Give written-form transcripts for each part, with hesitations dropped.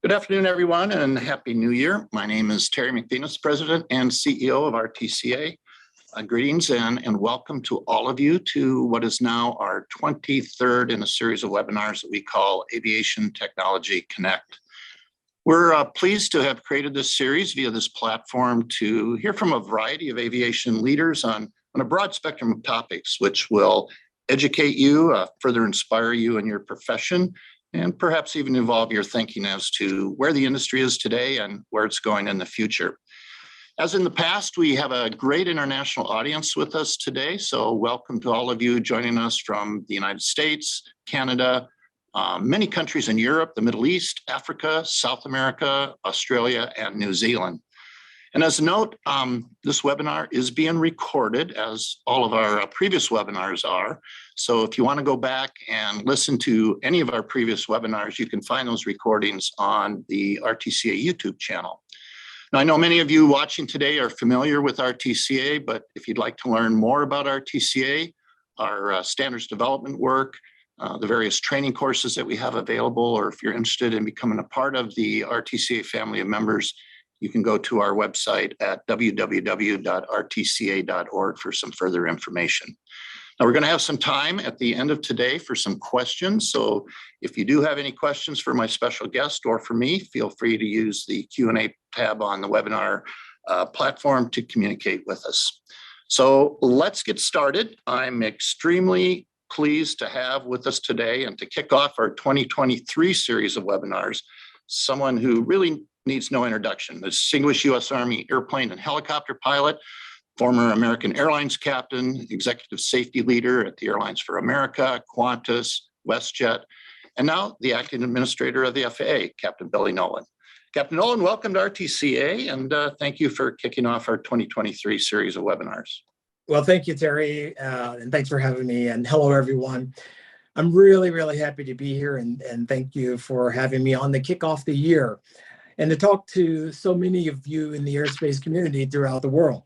Good afternoon, everyone, and Happy New Year. My name is Terry McVenes, President and CEO of RTCA. Greetings and welcome to all of you to what is now our 23rd in a series of webinars that we call Aviation Technology Connect. We're pleased to have created this series via this platform to hear from a variety of aviation leaders on a broad spectrum of topics, which will educate you, further inspire you in your profession, and perhaps even evolve your thinking as to where the industry is today and where it's going in the future. As in the past, we have a great international audience with us today, so welcome to all of you joining us from the United States, Canada, many countries in Europe, the Middle East, Africa, South America, Australia, and New Zealand. And as a note, this webinar is being recorded, as all of our previous webinars are. So if you want to go back and listen to any of our previous webinars, you can find those recordings on the RTCA YouTube channel. Now, I know many of you watching today are familiar with RTCA, but if you'd like to learn more about RTCA, our standards development work, the various training courses that we have available, or if you're interested in becoming a part of the RTCA family of members, you can go to our website at www.rtca.org for some further information. Now, we're going to have some time at the end of today for some questions. So if you do have any questions for my special guest or for me, feel free to use the Q&A tab on the webinar platform to communicate with us. So let's get started. I'm extremely pleased to have with us today and to kick off our 2023 series of webinars, someone who really needs no introduction. The distinguished U.S. Army airplane and helicopter pilot, former American Airlines captain, executive safety leader at the Airlines for America, Qantas, WestJet, and now the acting administrator of the FAA, Captain Billy Nolen. Captain Nolen, welcome to RTCA, and thank you for kicking off our 2023 series of webinars. Well, thank you, Terry, and thanks for having me, and hello, everyone. I'm really, really happy to be here, and thank you for having me on to kick off the year and to talk to so many of you in the airspace community throughout the world.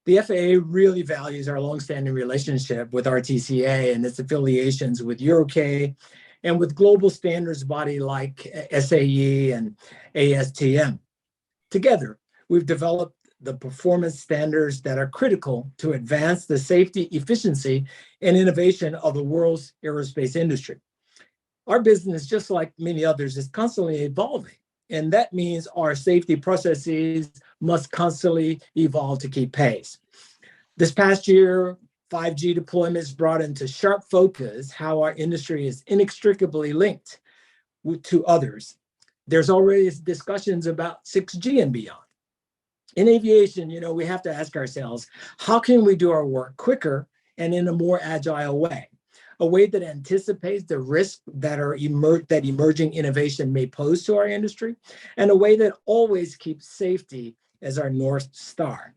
The FAA really values our longstanding relationship with RTCA and its affiliations with EUROCAE and with global standards body like SAE and ASTM. Together, we've developed the performance standards that are critical to advance the safety, efficiency, and innovation of the world's aerospace industry. Our business, just like many others, is constantly evolving. And that means our safety processes must constantly evolve to keep pace. This past year, 5G deployments brought into sharp focus how our industry is inextricably linked to others. There's already discussions about 6G and beyond. In aviation, we have to ask ourselves, how can we do our work quicker and in a more agile way? A way that anticipates the risks that emerging innovation may pose to our industry, and a way that always keeps safety as our North Star.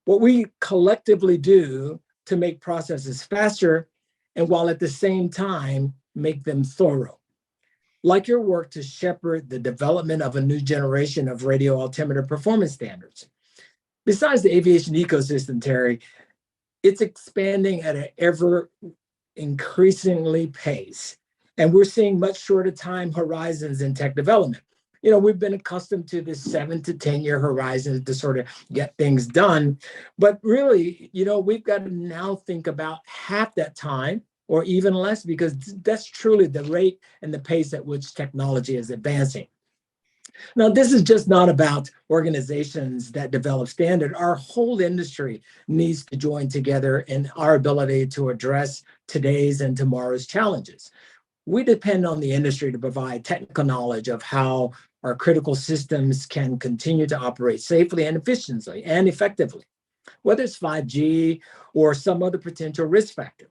What we collectively do to make processes faster, and while at the same time, make them thorough. Like your work to shepherd the development of a new generation of radio altimeter performance standards. Besides the aviation ecosystem, Terry, it's expanding at an ever increasingly pace. And we're seeing much shorter time horizons in tech development. We've been accustomed to this 7 to 10 year horizons to sort of get things done. But really, we've got to now think about half that time or even less, because that's truly the rate and the pace at which technology is advancing. Now, this is just not about organizations that develop standard. Our whole industry needs to join together in our ability to address today's and tomorrow's challenges. We depend on the industry to provide technical knowledge of how our critical systems can continue to operate safely and efficiently and effectively, whether it's 5G or some other potential risk factor.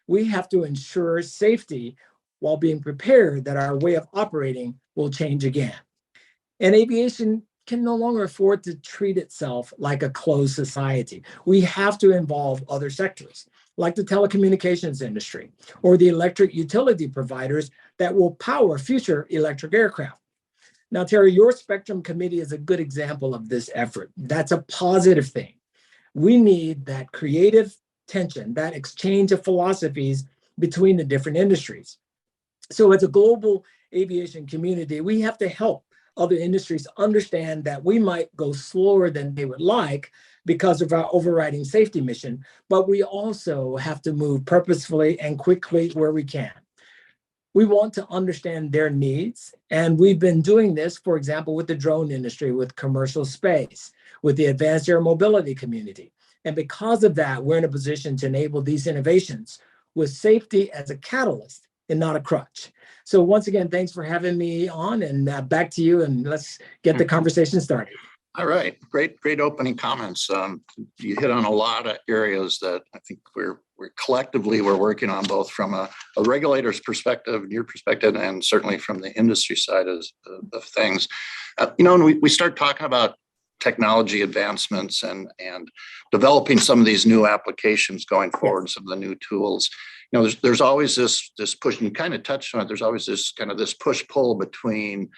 We have to ensure safety while being prepared that our way of operating will change again. And aviation can no longer afford to treat itself like a closed society. We have to involve other sectors, like the telecommunications industry or the electric utility providers that will power future electric aircraft. Now, Terry, your Spectrum Committee is a good example of this effort. That's a positive thing. We need that creative tension, that exchange of philosophies between the different industries. So as a global aviation community, we have to help other industries understand that we might go slower than they would like because of our overriding safety mission, but we also have to move purposefully and quickly where we can. We want to understand their needs. And we've been doing this, for example, with the drone industry, with commercial space, with the advanced air mobility community. And because of that, we're in a position to enable these innovations with safety as a catalyst and not a crutch. So once again, thanks for having me on, and back to you, and let's get the conversation started. All right, great opening comments. You hit on a lot of areas that I think we're collectively working on, both from a regulator's perspective, your perspective, and certainly from the industry side of things. And we start talking about technology advancements and developing some of these new applications going forward, some of the new tools. There's always this push, and you kind of touched on it. There's always this push-pull between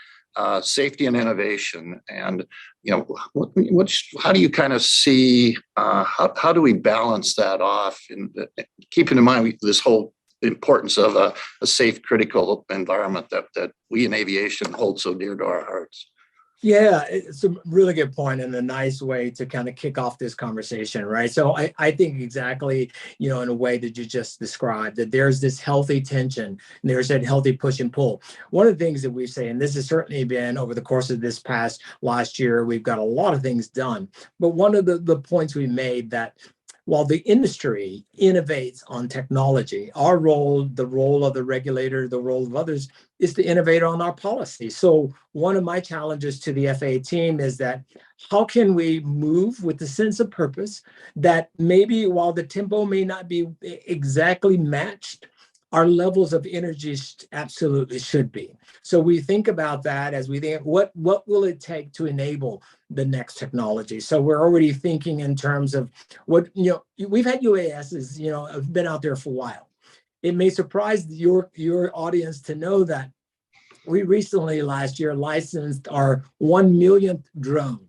safety and innovation, and how do you kind of see how do we balance that off, and keeping in mind this whole importance of a safe, critical environment that we in aviation hold so dear to our hearts? Yeah, it's a really good point and a nice way to kind of kick off this conversation, right? So I think exactly, in a way that you just described, that there's this healthy tension, and there's that healthy push and pull. One of the things that we say, and this has certainly been over the course of this past last year, we've got a lot of things done. But one of the points we made that while the industry innovates on technology, our role, the role of the regulator, the role of others, is to innovate on our policy. So one of my challenges to the FAA team is that how can we move with the sense of purpose that maybe while the tempo may not be exactly matched, our levels of energy absolutely should be. So we think about that as we think, what will it take to enable the next technology? So we're already thinking in terms of what, we've had UASs, have been out there for a while. It may surprise your audience to know that we recently last year licensed our 1 millionth drone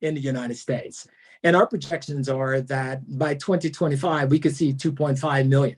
in the United States. And our projections are that by 2025, we could see 2.5 million.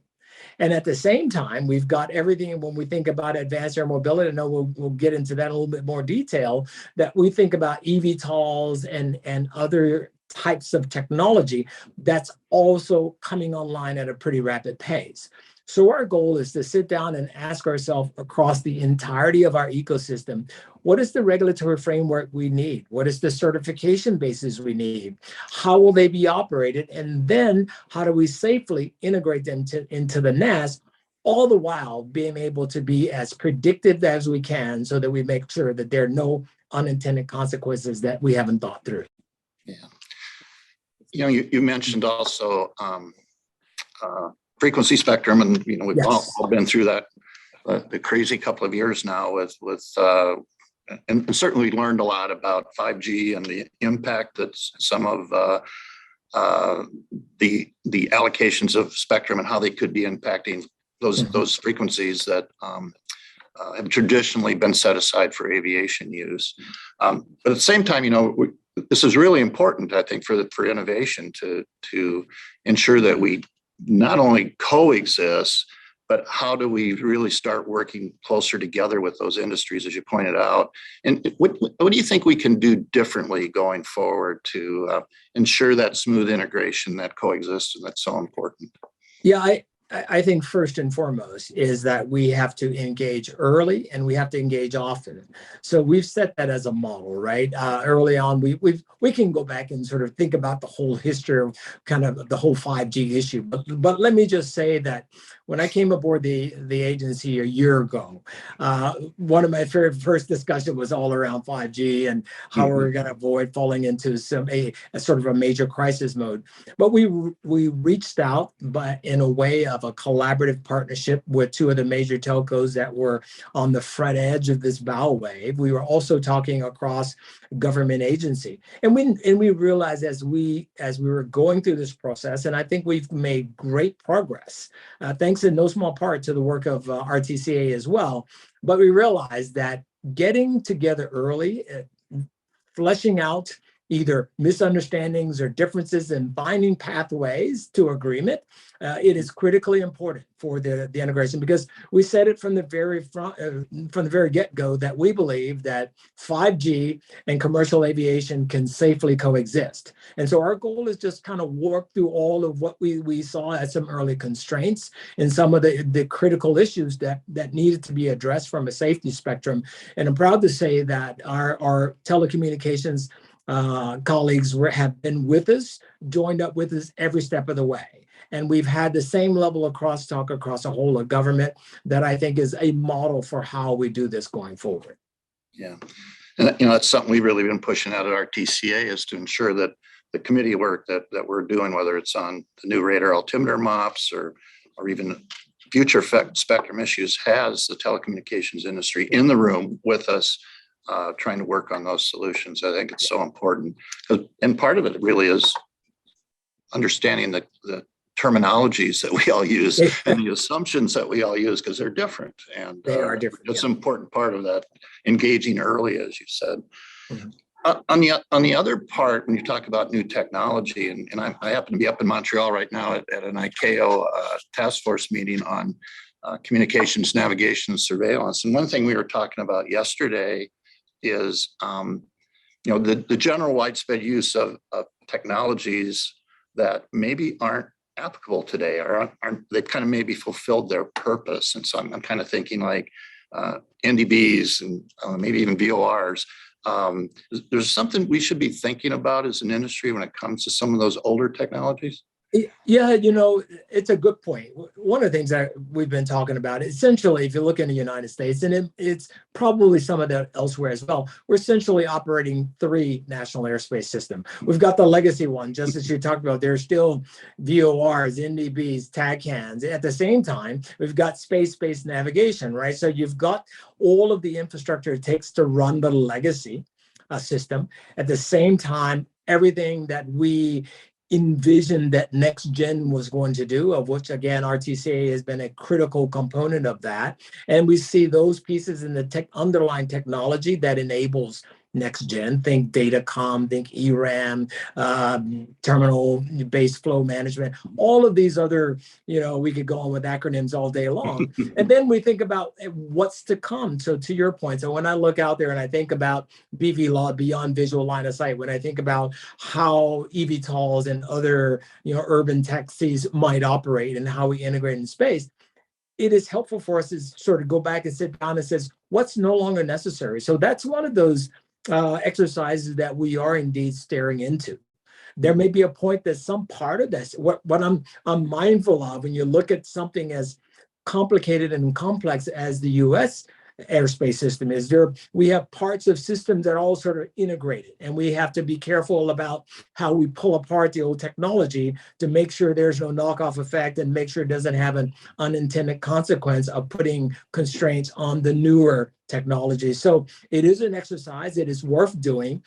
And at the same time, we've got everything when we think about advanced air mobility. I know we'll get into that in a little bit more detail, that we think about eVTOLs and other types of technology that's also coming online at a pretty rapid pace. So our goal is to sit down and ask ourselves across the entirety of our ecosystem, what is the regulatory framework we need? What is the certification basis we need? How will they be operated? And then how do we safely integrate them into the NAS, all the while being able to be as predictive as we can so that we make sure that there are no unintended consequences that we haven't thought through. Yeah. You mentioned also frequency spectrum, and we've Yes. all been through that the crazy couple of years now with and certainly learned a lot about 5G and the impact that some of the allocations of spectrum and how they could be impacting those frequencies that have traditionally been set aside for aviation use. But at the same time, this is really important, I think, for innovation to ensure that we not only coexist, but how do we really start working closer together with those industries, as you pointed out? And what do you think we can do differently going forward to ensure that smooth integration, that coexistence that's so important? Yeah, I think first and foremost is that we have to engage early and we have to engage often. So we've set that as a model, right? Early on, we can go back and sort of think about the whole history of kind of the whole 5G issue. But let me just say that when I came aboard the agency a year ago, one of my very first discussion was all around 5G and how we're going to avoid falling into a sort of a major crisis mode. But we reached out, but in a way of a collaborative partnership with two of the major telcos that were on the front edge of this bow wave. We were also talking across government agency, and we realized as we were going through this process, and I think we've made great progress, thanks in no small part to the work of RTCA as well. But we realized that getting together early, fleshing out either misunderstandings or differences in finding pathways to agreement, it is critically important for the integration, because we said it from the very front, from the very get-go, that we believe that 5G and commercial aviation can safely coexist. And so our goal is just kind of work through all of what we saw as some early constraints and some of the critical issues that needed to be addressed from a safety spectrum. And I'm proud to say that our telecommunications colleagues have been with us, joined up with us every step of the way. And we've had the same level of crosstalk across the whole of government that I think is a model for how we do this going forward. Yeah. And that's something we've really been pushing out at RTCA, is to ensure that the committee work that we're doing, whether it's on the new radar altimeter MOPS or even future spectrum issues, has the telecommunications industry in the room with us, trying to work on those solutions. I think it's so important. And part of it really is understanding the terminologies that we all use and the assumptions that we all use, because they're different. And they are different. It's an important part of that, engaging early, as you said. Mm-hmm. On the other part, when you talk about new technology, and I happen to be up in Montreal right now at an ICAO task force meeting on communications, navigation, and surveillance. And one thing we were talking about yesterday is the general widespread use of technologies that maybe aren't applicable today, or aren't they've kind of maybe fulfilled their purpose. And so I'm kind of thinking like NDBs and maybe even VORs. There's something we should be thinking about as an industry when it comes to some of those older technologies. Yeah, it's a good point. One of the things that we've been talking about, essentially, if you look in the United States, and it's probably some of that elsewhere as well, we're essentially operating 3 national airspace systems. We've got the legacy one, just as you talked about. There's still VORs, NDBs, TACANs. At the same time, we've got space-based navigation, right? So you've got all of the infrastructure it takes to run the legacy system. At the same time, everything that we envisioned that next gen was going to do, of which again RTCA has been a critical component of that, and we see those pieces in the underlying technology that enables next gen. Think datacom, think ERAM, terminal-based flow management, all of these other, we could go on with acronyms all day long. And then we think about what's to come. So to your point, so when I look out there and I think about BVLOS, beyond visual line of sight, when I think about how eVTOLs and other, urban taxis might operate and how we integrate in space, it is helpful for us to sort of go back and sit down and says, what's no longer necessary? So that's one of those exercises that we are indeed staring into. There may be a point that some part of this, what I'm mindful of when you look at something as complicated and complex as the U.S. airspace system is, we have parts of systems that are all sort of integrated, and we have to be careful about how we pull apart the old technology to make sure there's no knockoff effect and make sure it doesn't have an unintended consequence of putting constraints on the newer technology. So it is an exercise. It is worth doing,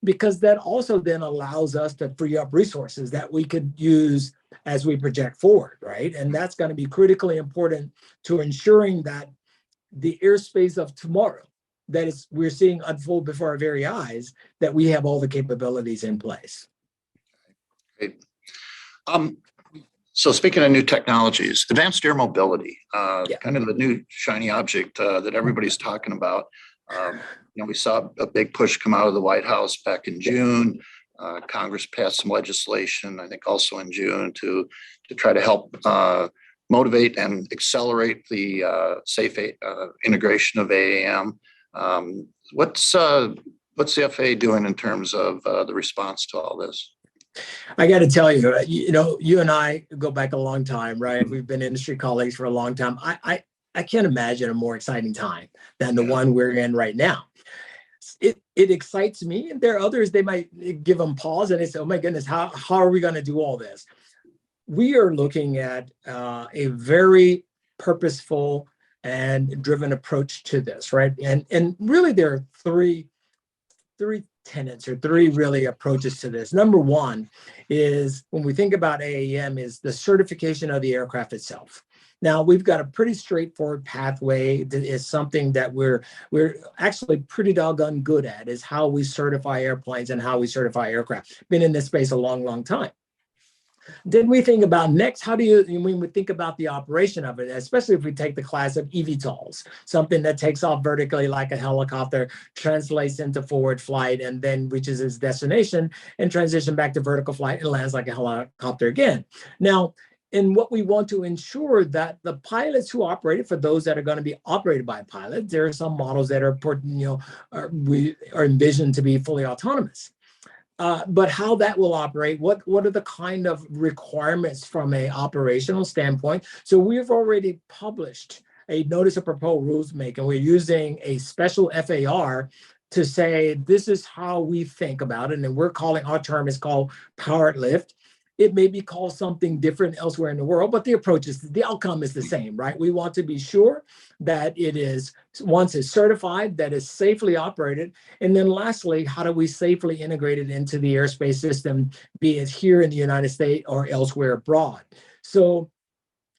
because that also then allows us to free up resources that we could use as we project forward, right? And that's going to be critically important to ensuring that the airspace of tomorrow we're seeing unfold before our very eyes, that we have all the capabilities in place. Great. So speaking of new technologies, advanced air mobility, kind of the new shiny object that everybody's talking about. We saw a big push come out of the White House back in June. Congress passed some legislation, I think also in June, to try to help motivate and accelerate the safe integration of AAM. What's the FAA doing in terms of the response to all this? I got to tell you, you and I go back a long time, right? We've been industry colleagues for a long time. I can't imagine a more exciting time than the one we're in right now. It excites me, and there are others, they might give them pause and they say, oh my goodness, how are we going to do all this? We are looking at a very purposeful and driven approach to this, right? And really there are three tenets, or 3 really approaches to this. Number one is, when we think about AAM, is the certification of the aircraft itself. Now we've got a pretty straightforward pathway that is something that we're actually pretty doggone good at, is how we certify airplanes and how we certify aircraft. Been in this space a long, long time. Then we think about next, how do you, when we think about the operation of it, especially if we take the class of eVTOLs, something that takes off vertically like a helicopter, translates into forward flight, and then reaches its destination and transition back to vertical flight and lands like a helicopter again. Now, and what we want to ensure that the pilots who operate it, for those that are going to be operated by pilots, there are some models that are, we are envisioned to be fully autonomous. But how that will operate, what are the kind of requirements from an operational standpoint? So we've already published a notice of proposed rules making. We're using a special FAR to say this is how we think about it, and we're calling, our term is called powered lift. It may be called something different elsewhere in the world, but the approach is, the outcome is the same, right? We want to be sure that it is, once it's certified, that it's safely operated. And then lastly, how do we safely integrate it into the airspace system, be it here in the United States or elsewhere abroad? So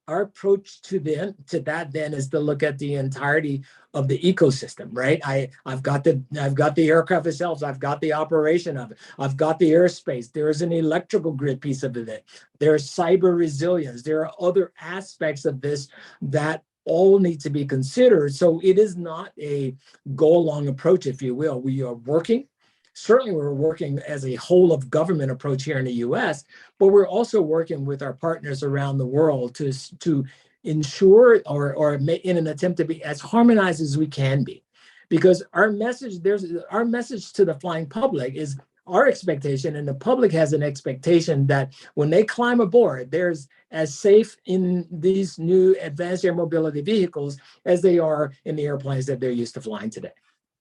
our approach to that then is to look at the entirety of the ecosystem, right? I've got the aircraft itself, I've got the operation of it, I've got the airspace, there is an electrical grid piece of it, there's cyber resilience, there are other aspects of this that all need to be considered. So it is not a go-along approach, if you will. We are working. Certainly, we're working as a whole of government approach here in the U.S., but we're also working with our partners around the world to ensure or in an attempt to be as harmonized as we can be. Because our message to the flying public is our expectation, and the public has an expectation that when they climb aboard, there's as safe in these new advanced air mobility vehicles as they are in the airplanes that they're used to flying today.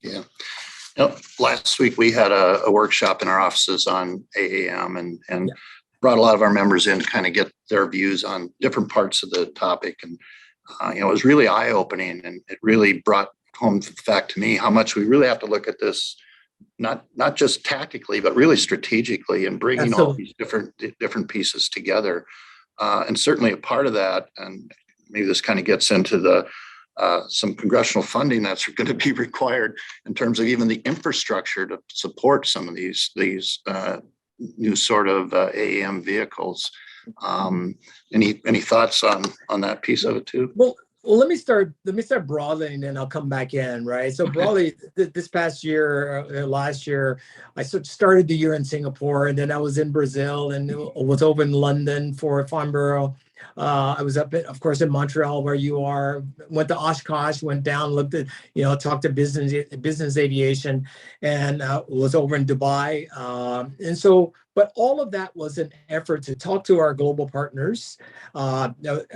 Yeah. Last week we had a workshop in our offices on AAM and brought a lot of our members in to kind of get their views on different parts of the topic. And, it was really eye-opening, and it really brought home the fact to me how much we really have to look at this, not just tactically, but really strategically, and bringing all these different pieces together. And certainly a part of that, and maybe this kind of gets into the some congressional funding that's going to be required in terms of even the infrastructure to support some of these new sort of AAM vehicles. Any thoughts on that piece of it too? Well, let me start broadly, and then I'll come back in, right? So broadly, this past year, last year, I started the year in Singapore, and then I was in Brazil, and was over in London for Farnborough. I was up, of course, in Montreal, where you are. Went to Oshkosh, went down, looked at, talked to business aviation, and was over in Dubai. And so, but all of that was an effort to talk to our global partners. I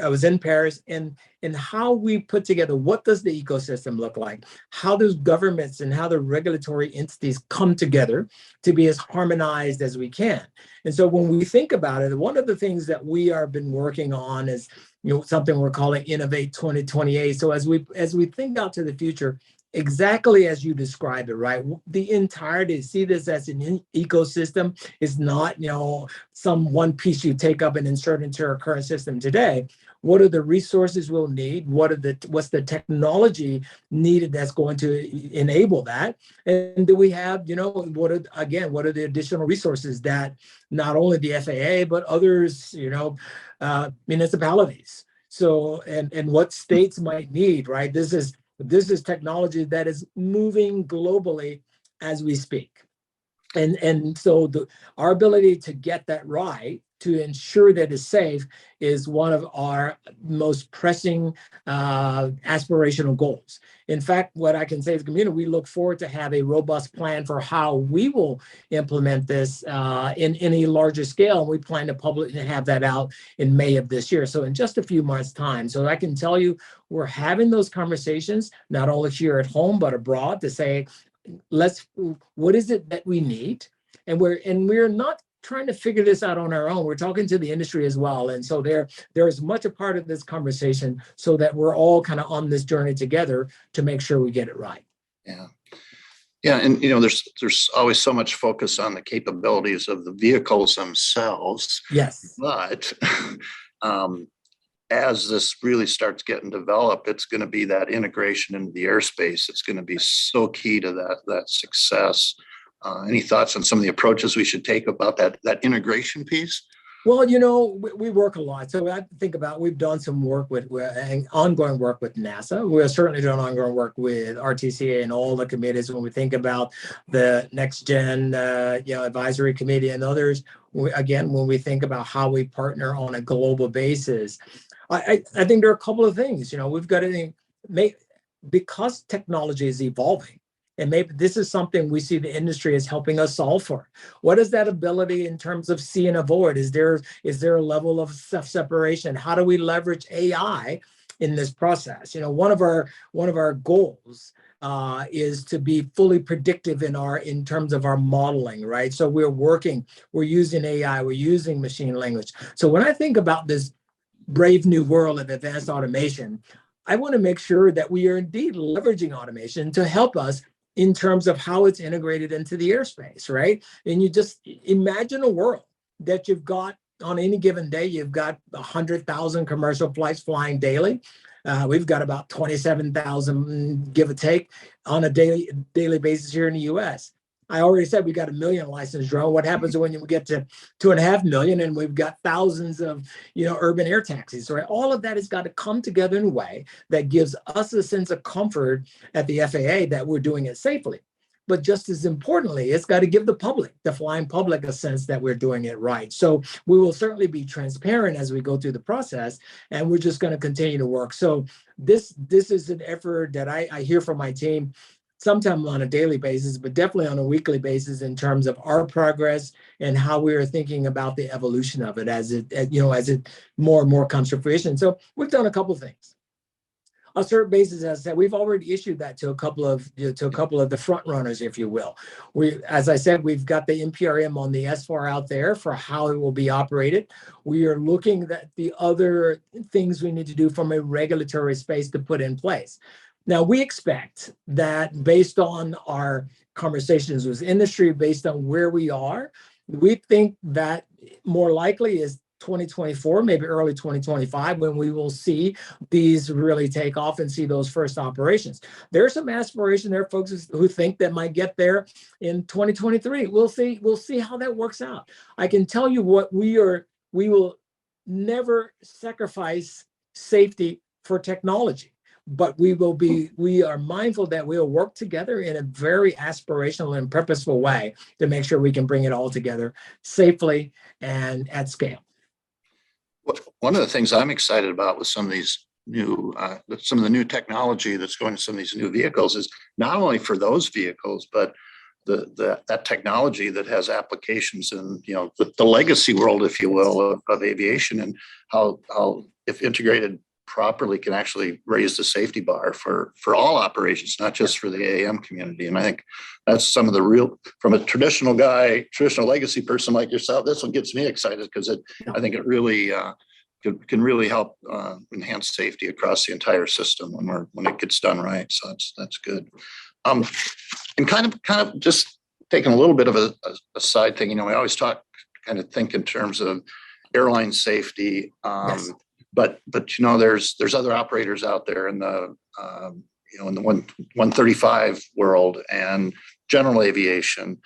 was in Paris, and how we put together, what does the ecosystem look like? How does governments and how the regulatory entities come together to be as harmonized as we can? And so when we think about it, one of the things that we have been working on is, something we're calling Innovate 2028. So as we think out to the future, exactly as you described it, right? The entirety, see this as an ecosystem. Is not, some one piece you take up and insert into our current system today. What are the resources we'll need? What's the technology needed that's going to enable that? And do we have, what are the additional resources that not only the FAA, but others, municipalities. So, and what states might need, right? This is technology that is moving globally as we speak. And so our ability to get that right, to ensure that it's safe, is one of our most pressing aspirational goals. In fact, what I can say to the community, we look forward to have a robust plan for how we will implement this in a larger scale. And we plan to publish and have that out in May of this year. So in just a few months' time. So I can tell you, we're having those conversations, not only here at home, but abroad, to say, what is it that we need? And we're not trying to figure this out on our own. We're talking to the industry as well. And so there is much a part of this conversation, so that we're all kind of on this journey together to make sure we get it right. Yeah. Yeah. And, there's always so much focus on the capabilities of the vehicles themselves. Yes. But as this really starts getting developed, it's going to be that integration into the airspace. It's going to be so key to that success. Any thoughts on some of the approaches we should take about that integration piece? Well, we work a lot. So I think about, we've done some work with ongoing work with NASA. We're certainly doing ongoing work with RTCA and all the committees. When we think about the next gen, advisory committee and others, when we think about how we partner on a global basis, I think there are a couple of things. We've got to make, because technology is evolving. And maybe this is something we see the industry is helping us solve for. What is that ability in terms of see and avoid? Is there a level of self-separation? How do we leverage AI in this process? One of our goals is to be fully predictive in terms of our modeling, right? So we're using AI, we're using machine language. So when I think about this brave new world of advanced automation, I want to make sure that we are indeed leveraging automation to help us in terms of how it's integrated into the airspace, right? And you just imagine a world that you've got on any given day, you've got 100,000 commercial flights flying daily. We've got about 27,000, give or take, on a daily basis here in the US. I already said we got 1 million licensed drone. What happens when we get to 2.5 million and we've got thousands of urban air taxis, right? All of that has got to come together in a way that gives us a sense of comfort at the FAA that we're doing it safely. But just as importantly, it's got to give the flying public, a sense that we're doing it right. So we will certainly be transparent as we go through the process, and we're just going to continue to work. So this is an effort that I hear from my team, sometimes on a daily basis, but definitely on a weekly basis, in terms of our progress and how we are thinking about the evolution of it as it more and more comes to fruition. So we've done a couple of things. On a certain basis, as I said, we've already issued that to a couple of the front runners, if you will. As I said, we've got the NPRM on the SFAR out there for how it will be operated. We are looking at the other things we need to do from a regulatory space to put in place. Now, we expect that based on our conversations with industry, based on where we are, we think that more likely is 2024, maybe early 2025, when we will see these really take off and see those first operations. There's some aspiration there, folks who think that might get there in 2023. We'll see how that works out. I can tell you what we will never sacrifice safety for technology. But we are mindful that we'll work together in a very aspirational and purposeful way to make sure we can bring it all together safely and at scale. One of the things I'm excited about with some of these some of the new technology that's going to some of these new vehicles is not only for those vehicles, but that technology that has applications in the legacy world, if you will, of aviation, and how if integrated properly can actually raise the safety bar for all operations, not just for the AAM community. And I think that's some of the real, from a traditional legacy person like yourself, this one gets me excited because I think it really can really help enhance safety across the entire system when it gets done right. So that's good. And kind of just taking a little bit of a side thing, we always think in terms of airline safety. Yes. But there's other operators out there in the in the 135 world and general aviation.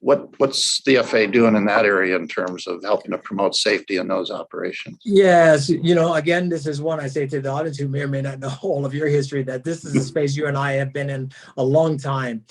What's the FAA doing in that area in terms of helping to promote safety in those operations? Yes, again, this is one I say to the audience who may or may not know all of your history, that this is a space you and I have been in a long time.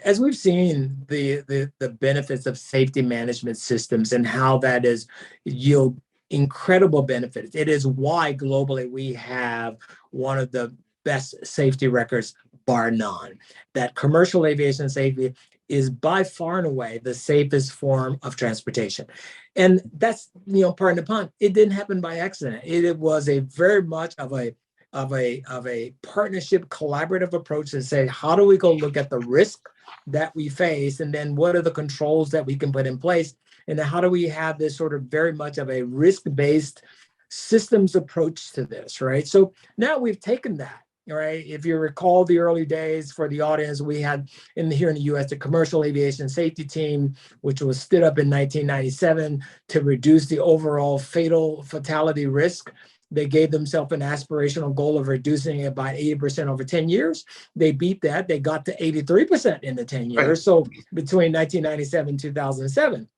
As we've seen the benefits of safety management systems and how that is yield incredible benefits. It is why globally we have one of the best safety records, bar none. That commercial aviation safety is by far and away the safest form of transportation. And that's, pardon the pun, it didn't happen by accident. It was a very much of a partnership, collaborative approach to say, how do we go look at the risk that we face, and then what are the controls that we can put in place? And then how do we have this sort of very much of a risk-based systems approach to this, right? So now we've taken that right? If you recall the early days, for the audience, we had here in the US, the Commercial Aviation Safety Team, which was stood up in 1997 to reduce the overall fatality risk. They gave themselves an aspirational goal of reducing it by 80% over 10 years. They beat that. They got to 83% in the 10 years. Right. So between 1997 and 2007.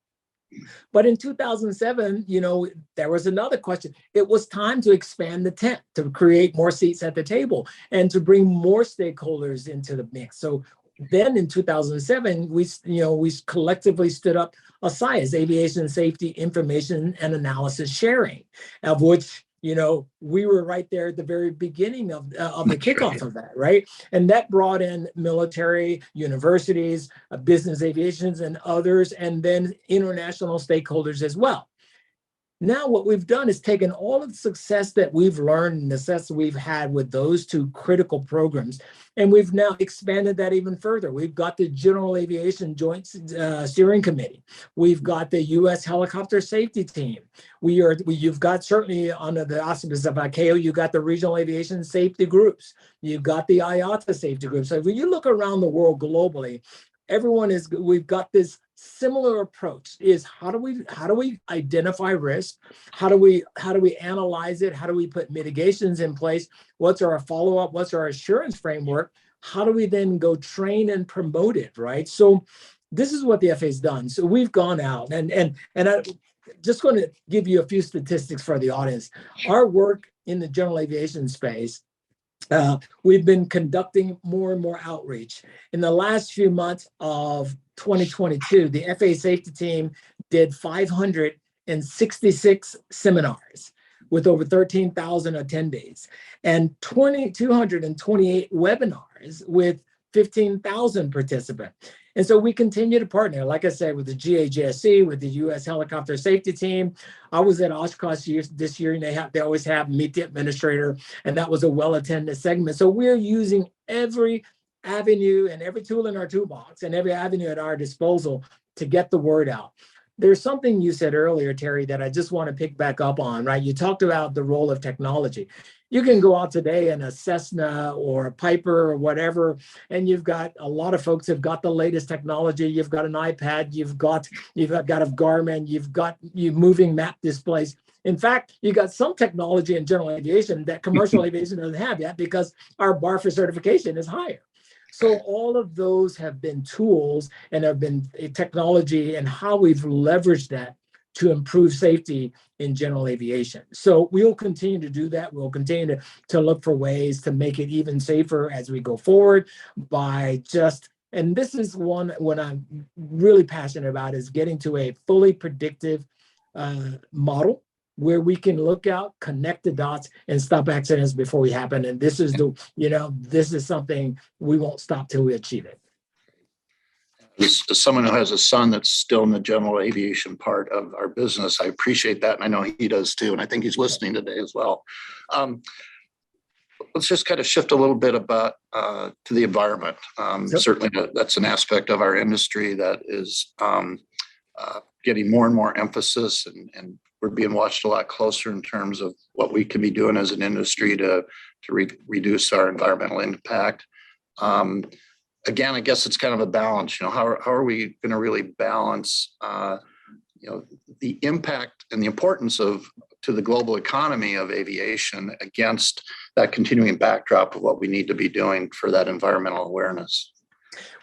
But in 2007, there was another question. It was time to expand the tent, to create more seats at the table, and to bring more stakeholders into the mix. So then in 2007, we collectively stood up ASIA's Aviation Safety Information and Analysis Sharing, of which we were right there at the very beginning of the kickoff of that, right? And that brought in military, universities, business aviations, and others, and then international stakeholders as well. Now, what we've done is taken all of the success that we've learned and the success we've had with those two critical programs, and we've now expanded that even further. We've got the General Aviation Joint Steering Committee. We've got the U.S. Helicopter Safety Team. You've got, certainly under the auspices of ICAO, you've got the Regional Aviation Safety Groups. You've got the IATA Safety Groups. So when you look around the world globally, we've got this similar approach. Is how do we identify risk? How do we analyze it? How do we put mitigations in place? What's our follow-up? What's our assurance framework? How do we then go train and promote it, right? So this is what the FAA has done. So we've gone out and I'm just going to give you a few statistics for the audience. Our work in the general aviation space, we've been conducting more and more outreach. In the last few months of 2022, the FAA safety team did 566 seminars with over 13,000 attendees and 228 webinars with 15,000 participants. And so we continue to partner, like I said, with the GAJSC, with the U.S. Helicopter Safety Team. I was at Oshkosh this year, and they always have Meet the Administrator, and that was a well-attended segment. So we're using every avenue and every tool in our toolbox and every avenue at our disposal to get the word out. There's something you said earlier, Terry, that I just want to pick back up on, right? You talked about the role of technology. You can go out today in a Cessna or a Piper or whatever, and you've got a lot of folks have got the latest technology. You've got an iPad, you've got a Garmin, you've got moving map displays. In fact, you got some technology in general aviation that commercial aviation doesn't have yet because our bar for certification is higher. So all of those have been tools and have been a technology and how we've leveraged that to improve safety in general aviation. So we'll continue to do that. We'll continue to look for ways to make it even safer as we go forward and this is what I'm really passionate about, is getting to a fully predictive model where we can look out, connect the dots, and stop accidents before they happen. And this is this is something we won't stop till we achieve it. As someone who has a son that's still in the general aviation part of our business, I appreciate that. And I know he does too. And I think he's listening today as well. Let's just kind of shift a little bit about to the environment. Yep. Certainly that's an aspect of our industry that is getting more and more emphasis, and we're being watched a lot closer in terms of what we can be doing as an industry to reduce our environmental impact. Again, I guess it's kind of a balance. How are we going to really balance, the impact and the importance to the global economy of aviation against that continuing backdrop of what we need to be doing for that environmental awareness?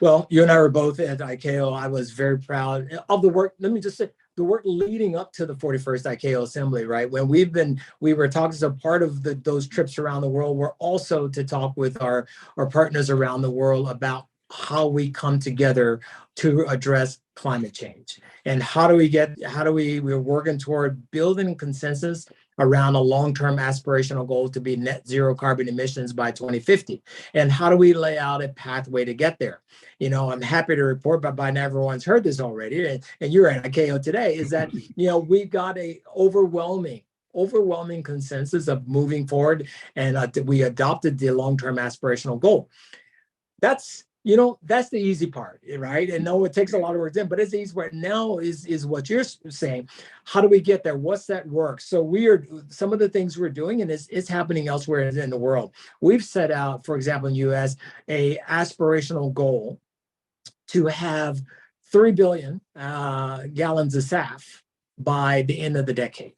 Well, you and I were both at ICAO. I was very proud of the work. Let me just say, the work leading up to the 41st ICAO Assembly, right? When we were talking as a part of those trips around the world, we're also to talk with our partners around the world about how we come together to address climate change. And we're working toward building consensus around a long-term aspirational goal to be net zero carbon emissions by 2050. And how do we lay out a pathway to get there? I'm happy to report, but by now everyone's heard this already, and you're at ICAO today, is that, we've got a overwhelming consensus of moving forward, and we adopted the long-term aspirational goal. That's That's the easy part, right? And no, it takes a lot of work in, but it's the easy part. Now is what you're saying. How do we get there? What's that work? So some of the things we're doing, and it's happening elsewhere in the world. We've set out, for example, in the U.S., a aspirational goal to have 3 billion gallons of SAF by the end of the decade.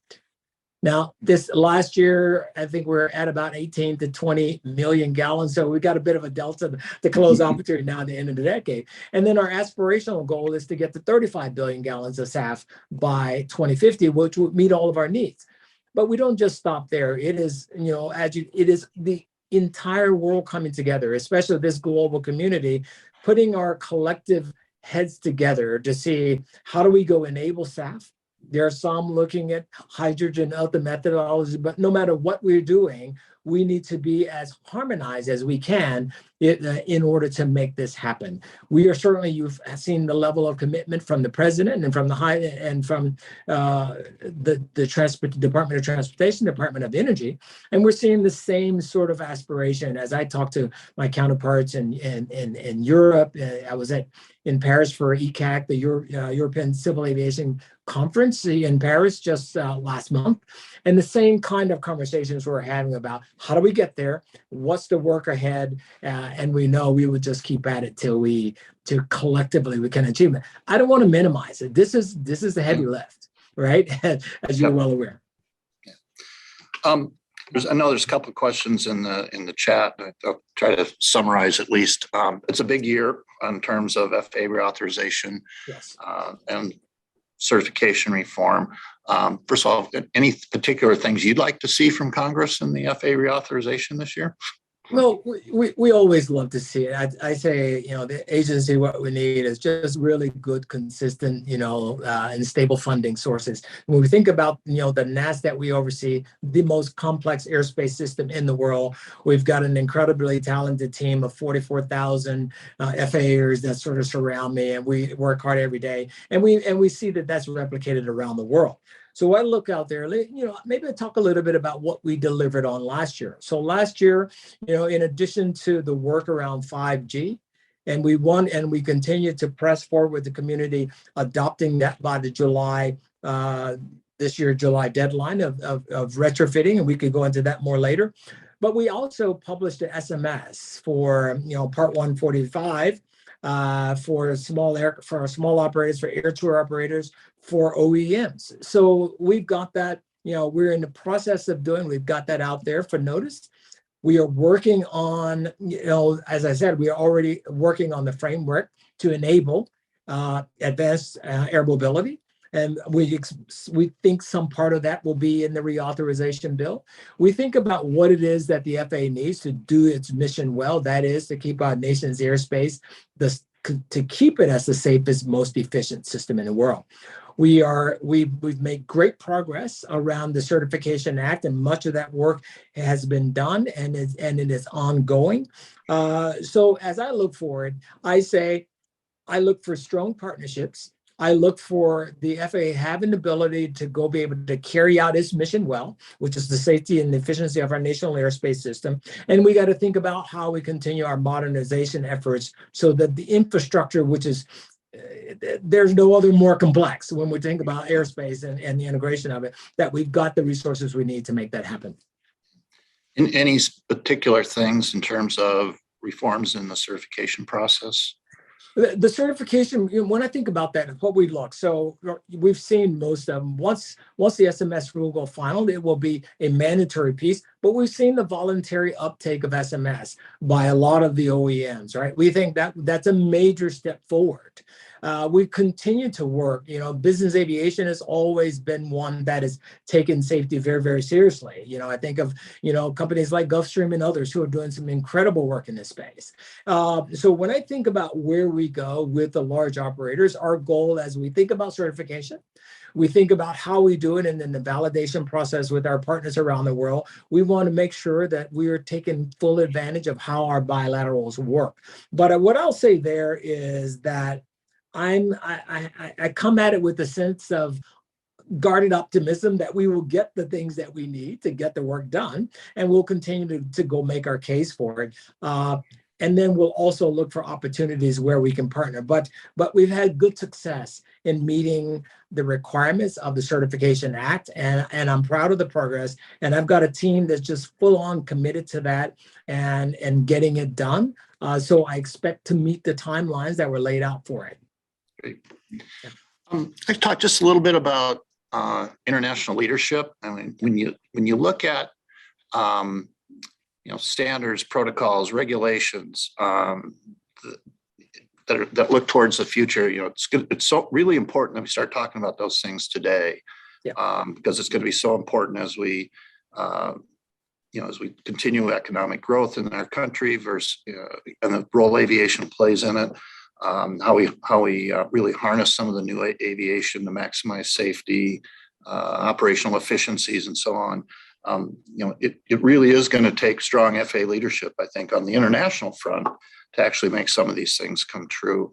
Now, this last year, I think we're at about 18 to 20 million gallons. So we've got a bit of a delta to close off between now and the end of the decade. And then our aspirational goal is to get to 35 billion gallons of SAF by 2050, which would meet all of our needs. But we don't just stop there. It is, it is the entire world coming together, especially this global community, putting our collective heads together to see how do we go enable SAF. There are some looking at hydrogen other methodologies, but no matter what we're doing, we need to be as harmonized as we can in order to make this happen. We are certainly, you've seen the level of commitment from the president and from the Department of Transportation, Department of Energy, and we're seeing the same sort of aspiration. As I talk to my counterparts in Europe, I was in Paris for ECAC, the European Civil Aviation Conference in Paris just last month. And the same kind of conversations we're having about how do we get there? What's the work ahead? And we know we would just keep at it till collectively we can achieve it. I don't want to minimize it. This is the heavy lift, right? As you're well aware. I know there's a couple of questions in the chat. I'll try to summarize at least. It's a big year in terms of FAA reauthorization. Yes. And certification reform. First of all, any particular things you'd like to see from Congress in the FAA reauthorization this year? Well, we always love to see it. I say, the agency, what we need is just really good, consistent, and stable funding sources. When we think about, the NAS that we oversee, the most complex airspace system in the world, we've got an incredibly talented team of 44,000 FAAers that sort of surround me, and we work hard every day. And we see that that's replicated around the world. So I look out there, maybe I'll talk a little bit about what we delivered on last year. So last year, in addition to the work around 5G, and we continue to press forward with the community adopting that by the July deadline of retrofitting, and we could go into that more later. But we also published an SMS for, Part 145 for small operators, for air tour operators, for OEMs. So we've got that, we're in the process of we've got that out there for notice. We are working on, as I said, we are already working on the framework to enable advanced air mobility. And we think some part of that will be in the reauthorization bill. We think about what it is that the FAA needs to do its mission well. That is to keep our nation's airspace, to keep it as the safest, most efficient system in the world. We've made great progress around the Certification Act, and much of that work has been done and it is ongoing. So as I look forward, I look for strong partnerships. I look for the FAA having the ability to be able to carry out its mission well, which is the safety and efficiency of our national airspace system. And we got to think about how we continue our modernization efforts so that the infrastructure, which is there's no other more complex when we think about airspace and the integration of it, that we've got the resources we need to make that happen. In any particular things in terms of reforms in the certification process? The certification, when I think about that, what we look, so we've seen most of them. Once the SMS rule go final, it will be a mandatory piece, but we've seen the voluntary uptake of SMS by a lot of the OEMs, right? We think that's a major step forward. We continue to work, business aviation has always been one that has taken safety very, very seriously. I think of, companies like Gulfstream and others who are doing some incredible work in this space. So when I think about where we go with the large operators, our goal as we think about certification, we think about how we do it and then the validation process with our partners around the world. We want to make sure that we are taking full advantage of how our bilaterals work. But what I'll say there is that I come at it with a sense of guarded optimism that we will get the things that we need to get the work done, and we'll continue to go make our case for it. And then we'll also look for opportunities where we can partner. But we've had good success in meeting the requirements of the Certification Act, and I'm proud of the progress. And I've got a team that's just full on committed to that and getting it done. So I expect to meet the timelines that were laid out for it. Great. I've talked just a little bit about international leadership. I mean, when you look at standards, protocols, regulations that look towards the future, it's so really important that we start talking about those things today, because it's going to be so important as we continue economic growth in our country versus and the role aviation plays in it. How we really harness some of the new aviation to maximize safety, operational efficiencies, and so on. It really is going to take strong FAA leadership, I think, on the international front to actually make some of these things come true.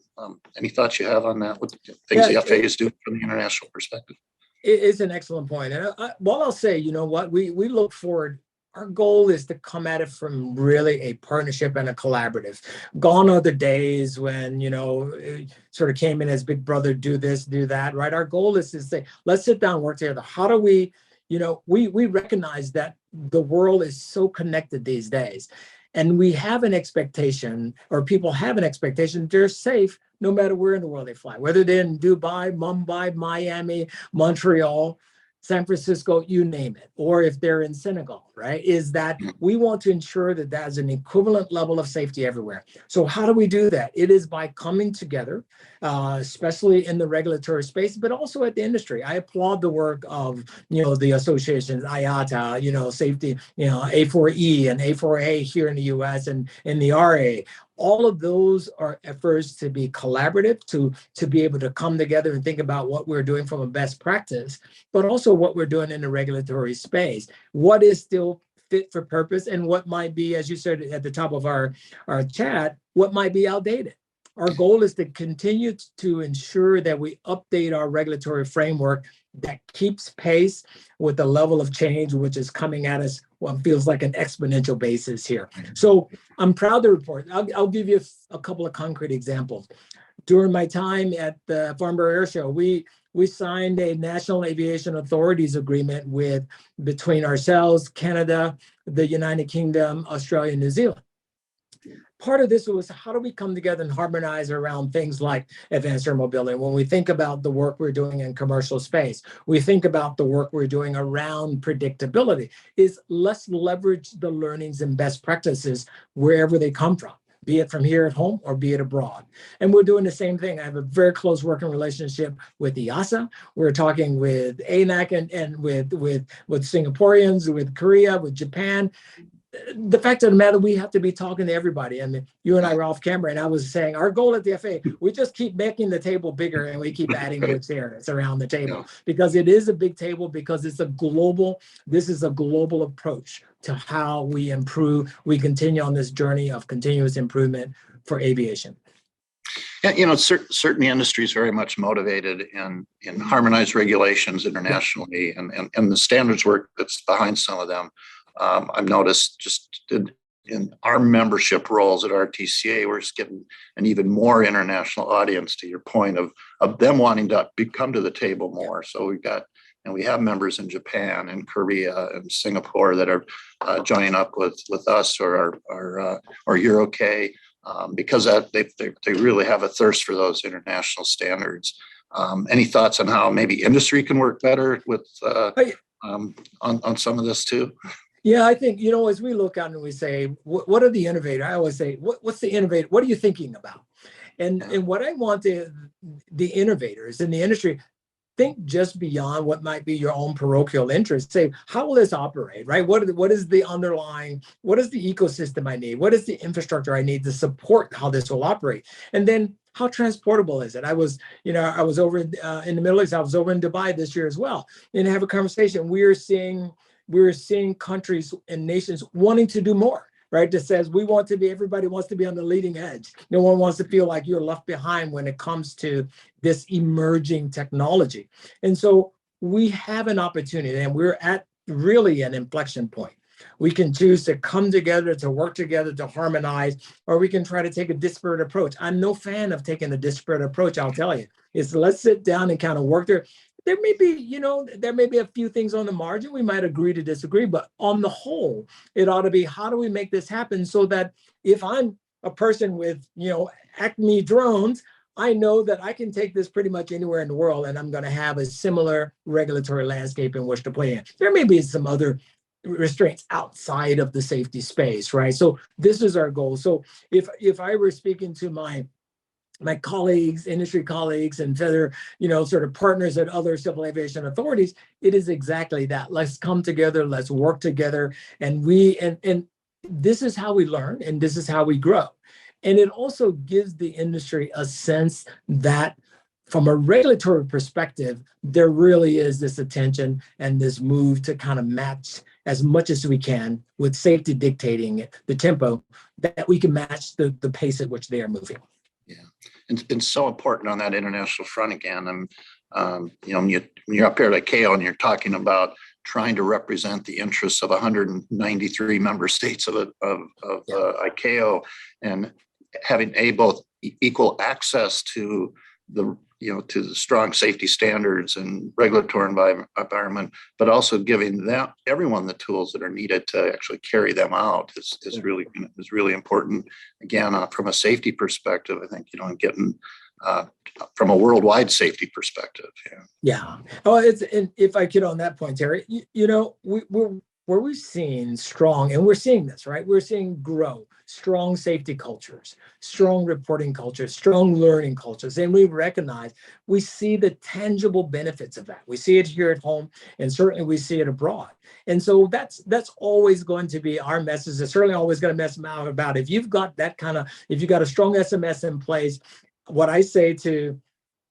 Any thoughts you have on that? What things the FAA is doing from the international perspective? It's an excellent point. And what I'll say, we look forward. Our goal is to come at it from really a partnership and a collaborative. Gone are the days when, it sort of came in as big brother, do this, do that, right? Our goal is to say, let's sit down, work together. How do we, we recognize that the world is so connected these days. And we have an expectation, or people have an expectation, they're safe no matter where in the world they fly, whether they're in Dubai, Mumbai, Miami, Montreal, San Francisco, you name it, or if they're in Senegal, right? Is that we want to ensure that there's an equivalent level of safety everywhere. So how do we do that? It is by coming together, especially in the regulatory space, but also at the industry. I applaud the work of, the associations, IATA, safety, A4E and A4A here in the US and in the RA. All of those are efforts to be collaborative, to be able to come together and think about what we're doing from a best practice, but also what we're doing in the regulatory space. What is still fit for purpose and what might be, as you said at the top of our chat, what might be outdated. Our goal is to continue to ensure that we update our regulatory framework that keeps pace with the level of change which is coming at us what feels like an exponential basis here. So I'm proud to report. I'll give you a couple of concrete examples. During my time at the Farnborough Air Show, we signed a National Aviation Authorities agreement between ourselves, Canada, the United Kingdom, Australia, and New Zealand. Part of this was how do we come together and harmonize around things like advanced air mobility? When we think about the work we're doing in commercial space, we think about the work we're doing around predictability, is let's leverage the learnings and best practices wherever they come from, be it from here at home or be it abroad. And we're doing the same thing. I have a very close working relationship with EASA. We're talking with ANAC and with Singaporeans, with Korea, with Japan. The fact of the matter, we have to be talking to everybody. I mean, you and I were off camera, and I was saying our goal at the FAA, we just keep making the table bigger and we keep adding more chairs around the table because it is a big table, because this is a global approach to how we improve. We continue on this journey of continuous improvement for aviation. Yeah, certain industries very much motivated in harmonized regulations internationally and the standards work that's behind some of them. I've noticed just in our membership roles at RTCA, we're just getting an even more international audience, to your point of them wanting to come to the table more. So we have members in Japan and Korea and Singapore that are joining up with us or EuroK because they really have a thirst for those international standards. Any thoughts on how maybe industry can work better with on some of this too? Yeah, I think, as we look out and we say, what are the innovators? I always say, what's the innovator? What are you thinking about? And what I want the innovators in the industry, think just beyond what might be your own parochial interest. Say, how will this operate, right? What is the underlying, what is the ecosystem I need? What is the infrastructure I need to support how this will operate? And then how transportable is it? I was over in the Middle East. I was over in Dubai this year as well, and have a conversation. We're seeing countries and nations wanting to do more, right? That says everybody wants to be on the leading edge. No one wants to feel like you're left behind when it comes to this emerging technology. And so we have an opportunity, and we're at really an inflection point We can choose to come together, to work together, to harmonize, or we can try to take a disparate approach. I'm no fan of taking a disparate approach, I'll tell you. It's let's sit down and kind of work there. There may be, there may be a few things on the margin. We might agree to disagree, but on the whole, it ought to be, how do we make this happen so that if I'm a person with, Acme drones, I know that I can take this pretty much anywhere in the world, and I'm going to have a similar regulatory landscape in which to play in. There may be some other restraints outside of the safety space, right? So this is our goal. So if I were speaking to my colleagues, industry colleagues, and other, sort of partners at other civil aviation authorities, it is exactly that. Let's come together, let's work together, and this is how we learn, and this is how we grow. And it also gives the industry a sense that from a regulatory perspective, there really is this attention and this move to kind of match as much as we can with safety dictating the tempo, that we can match the pace at which they are moving. Yeah, and so important on that international front again. And when you're up here at ICAO and you're talking about trying to represent the interests of 193 member states of ICAO, and having both equal access to the strong safety standards and regulatory environment, but also giving everyone the tools that are needed to actually carry them out is really important. Again, from a safety perspective, I think, and getting from a worldwide safety perspective. Yeah. Oh, and if I could on that point, Terry, where we've seen strong, and we're seeing this, right? We're seeing strong safety cultures, strong reporting cultures, strong learning cultures. And we see the tangible benefits of that. We see it here at home, and certainly we see it abroad. And so that's always going to be our message. It's certainly always going to mess them out about if you've got if you've got a strong SMS in place. What I say to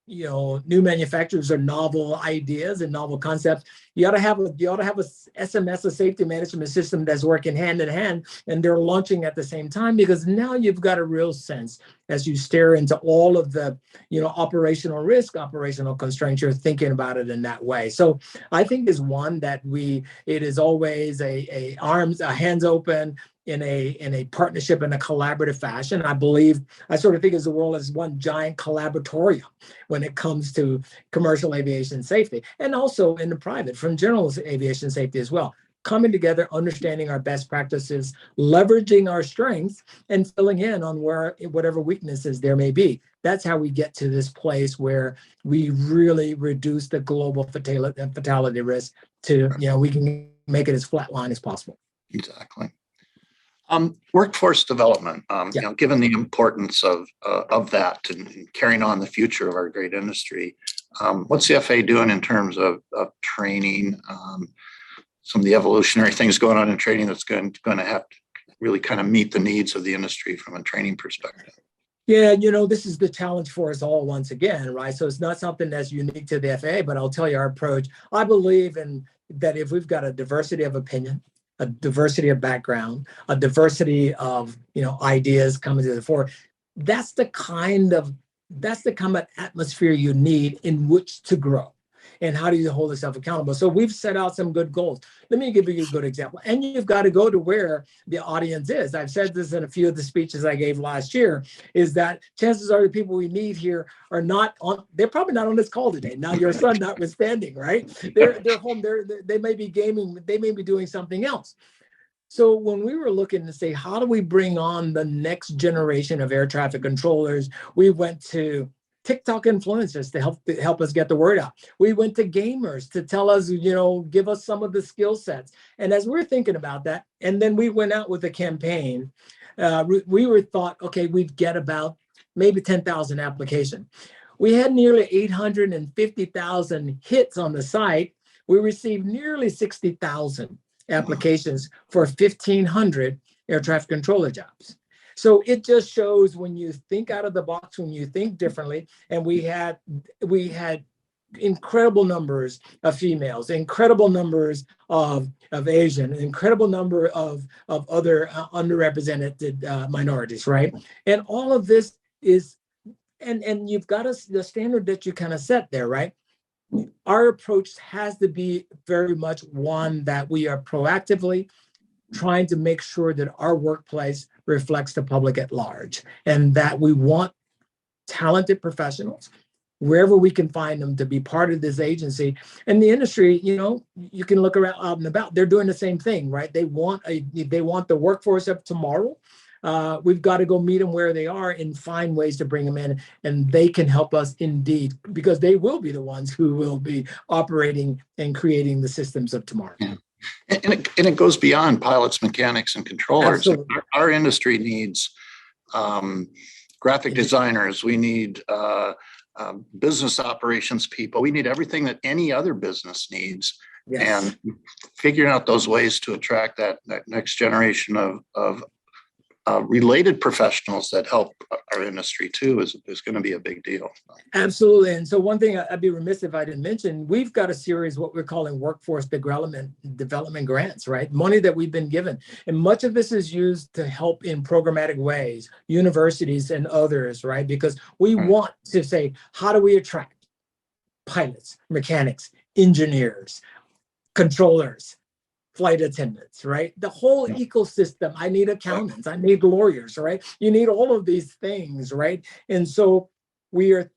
new manufacturers or novel ideas and novel concepts, you ought to have a SMS, a safety management system that's working hand in hand, and they're launching at the same time, because now you've got a real sense as you stare into all of the operational risk, operational constraints. You're thinking about it in that way. So I think is one that it is always a hands open, in a partnership, in a collaborative fashion. I sort of think of the world as one giant collaboratorium when it comes to commercial aviation safety, and also in the private, from general aviation safety as well. Coming together, understanding our best practices, leveraging our strengths, and filling in on whatever weaknesses there may be. That's how we get to this place where we really reduce the global fatality risk to, we can make it as flat line as possible. Exactly. Workforce development, given the importance of that and carrying on the future of our great industry, what's the FAA doing in terms of training, some of the evolutionary things going on in training that's going to have to really kind of meet the needs of the industry from a training perspective? Yeah, this is the challenge for us all once again, right? So it's not something that's unique to the FAA, but I'll tell you our approach. I believe in that if we've got a diversity of opinion, a diversity of background, a diversity of ideas coming to the fore, that's the kind of atmosphere you need in which to grow. And how do you hold yourself accountable? So we've set out some good goals. Let me give you a good example. And you've got to go to where the audience is. I've said this in a few of the speeches I gave last year, is that chances are the people we need here are they're probably not on this call today. Now, your son notwithstanding, right? They're home, they may be gaming, they may be doing something else. So when we were looking to say, how do we bring on the next generation of air traffic controllers, we went to TikTok influencers to help us get the word out. We went to gamers to tell us, give us some of the skill sets. And as we're thinking about that, and then we went out with a campaign, we thought, okay, we'd get about maybe 10,000 applications. We had nearly 850,000 hits on the site. We received nearly 60,000 applications for 1,500 air traffic controller jobs. So it just shows when you think out of the box, when you think differently, and we had incredible numbers of females, incredible numbers of Asian, incredible number of other underrepresented minorities, right? And all of this is, and you've got the standard that you kind of set there, right? Our approach has to be very much one that we are proactively trying to make sure that our workplace reflects the public at large, and that we want talented professionals wherever we can find them to be part of this agency. And the industry, you can look around out and about, they're doing the same thing, right? They want the workforce of tomorrow. We've got to go meet them where they are and find ways to bring them in, and they can help us indeed, because they will be the ones who will be operating and creating the systems of tomorrow. Yeah. And it goes beyond pilots, mechanics, and controllers. Absolutely. Our industry needs graphic designers. We need business operations people. We need everything that any other business needs. Yes. And figuring out those ways to attract that next generation of related professionals that help our industry too is going to be a big deal. Absolutely. And so one thing I'd be remiss if I didn't mention, we've got a series, what we're calling workforce development grants, right? Money that we've been given. And much of this is used to help in programmatic ways, universities and others, right? Because we want to say, how do we attract pilots, mechanics, engineers, controllers, flight attendants, right? The whole ecosystem. I need accountants, I need lawyers, right? You need all of these things, right? And so we are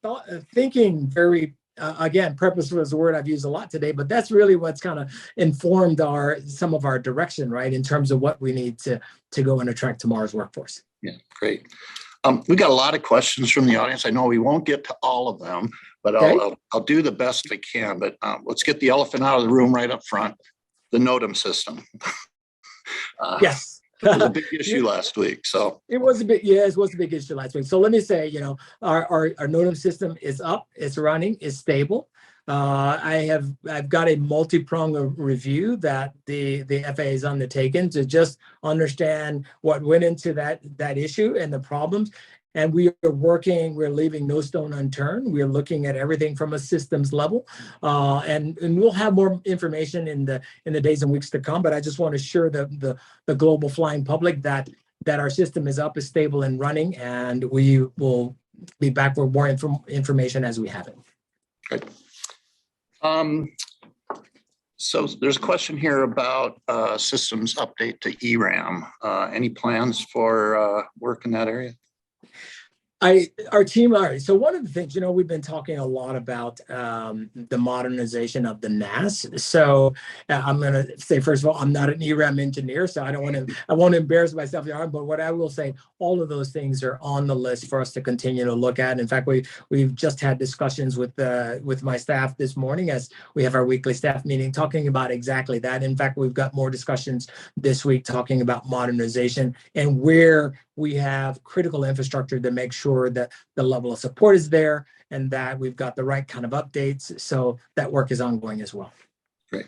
thinking very, again, purposeful is a word I've used a lot today, but that's really what's kind of informed some of our direction, right? In terms of what we need to go and attract tomorrow's workforce. Yeah, great. We got a lot of questions from the audience. I know we won't get to all of them, but Okay. I'll do the best I can. But let's get the elephant out of the room right up front. The NOTAM system. Yes. It was a big issue last week. So it was a big issue last week. So let me say, our NOTAM system is up, it's running, it's stable. I've got a multi-pronged review that the FAA is undertaken to just understand what went into that issue and the problems. And we're leaving no stone unturned. We're looking at everything from a systems level. And we'll have more information in the days and weeks to come. But I just want to assure the global flying public that our system is up, is stable and running, and we will be back with more information as we have it. Great. So there's a question here about systems update to ERAM. Any plans for work in that area? Our team, so one of the things, we've been talking a lot about the modernization of the NAS. So I'm going to say, first of all, I'm not an ERAM engineer, so I won't embarrass myself here. But what I will say, all of those things are on the list for us to continue to look at. In fact, we've just had discussions with my staff this morning as we have our weekly staff meeting, talking about exactly that. In fact, we've got more discussions this week talking about modernization and where we have critical infrastructure to make sure that the level of support is there and that we've got the right kind of updates. So that work is ongoing as well. Great.